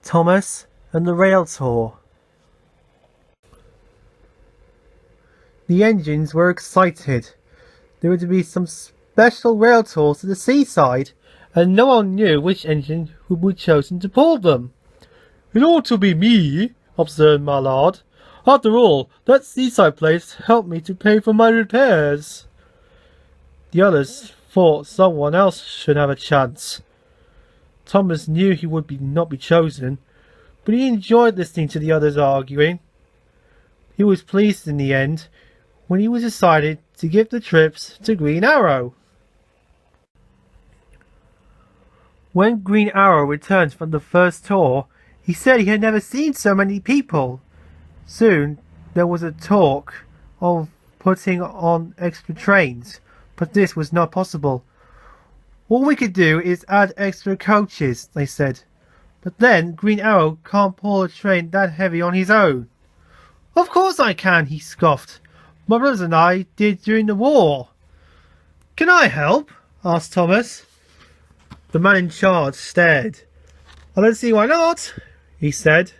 Thomas and the Railtour. The engines were excited. There were to be some special rail tours to the seaside, and no one knew which engine would be chosen to pull them. "It ought to be me," observed my lord. "After all, that seaside place helped me to pay for my repairs." The others thought someone else should have a chance. Thomas knew he would not be chosen, but he enjoyed listening to the others arguing. He was pleased in the end when he was decided to give the trips to Green Arrow. When Green Arrow returned from the first tour, he said he had never seen so many people. Soon there was a talk of putting on extra trains, but this was not possible. "All we could do is add extra coaches," they said. "But then Green Arrow can't pull a train that heavy on his own." "Of course I can," he scoffed. "My brothers and I did during the war." "Can I help?" asked Thomas. The man in charge stared. "I don't see why not," he said.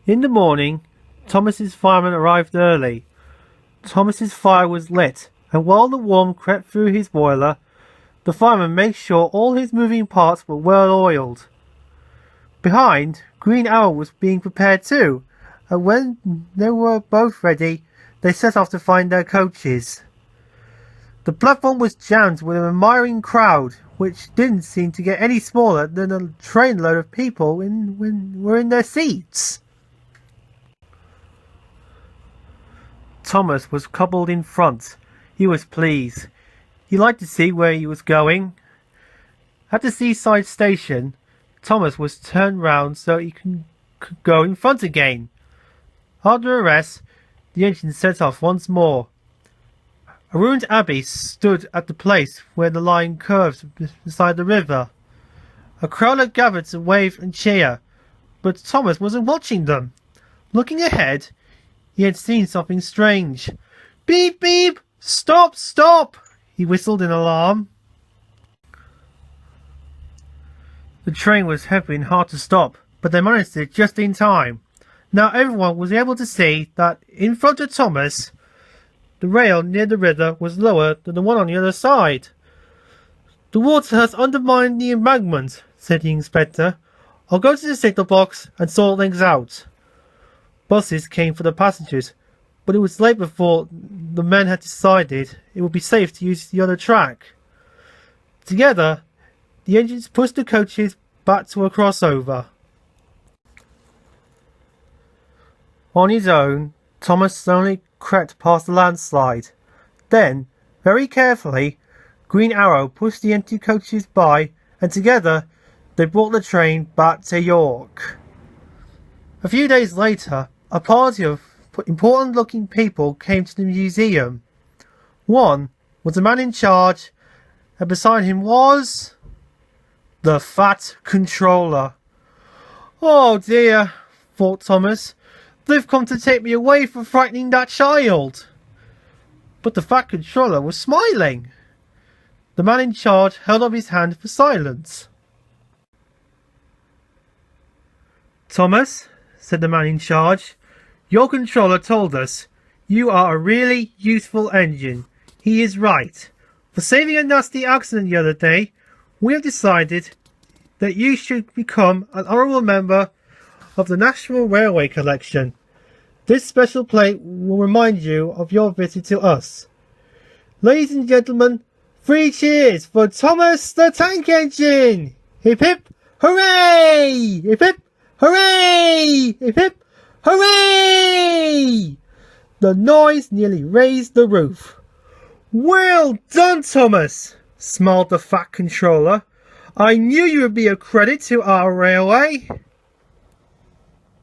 In the morning, Thomas's fireman arrived early. Thomas's fire was lit, and while the warmth crept through his boiler, the fireman made sure all his moving parts were well oiled. Behind, Green Arrow was being prepared too, and when they were both ready, they set off to find their coaches. The platform was jammed with an admiring crowd, which didn't seem to get any smaller than a trainload of people were in their seats. Thomas was coupled in front. He was pleased. He liked to see where he was going. At the seaside station, Thomas was turned round so he could go in front again. After a rest, the engine set off once more. A ruined abbey stood at the place where the line curved beside the river. A crowd had gathered to wave and cheer, but Thomas wasn't watching them. Looking ahead, he had seen something strange. "Beep, beep! Stop, stop!" he whistled in alarm. The train was heavy and hard to stop, but they managed it just in time. Now everyone was able to see that in front of Thomas, the rail near the river was lower than the one on the other side. "The water has undermined the embankment," said the inspector. "I'll go to the signal box and sort things out." Buses came for the passengers, but it was late before the men had decided it would be safe to use the other track. Together, the engines pushed the coaches back to a crossover. On his own, Thomas slowly crept past the landslide. Then, very carefully, Green Arrow pushed the empty coaches by, and together they brought the train back to York. A few days later, a party of important-looking people came to the museum. One was the man in charge, and beside him was the Fat Controller. "Oh dear," thought Thomas. "They've come to take me away for frightening that child." But the Fat Controller was smiling. The man in charge held up his hand for silence. "Thomas," said the man in charge, "your controller told us you are a really useful engine. He is right. For saving a nasty accident the other day, we have decided that you should become an honourable member of the National Railway Collection. This special plate will remind you of your visit to us. Ladies and gentlemen, 3 cheers for Thomas the Tank Engine! Hip hip, hooray! Hip hip, hooray! Hip hip, hooray! The noise nearly raised the roof. "Well done, Thomas," smiled the Fat Controller. "I knew you would be a credit to our railway."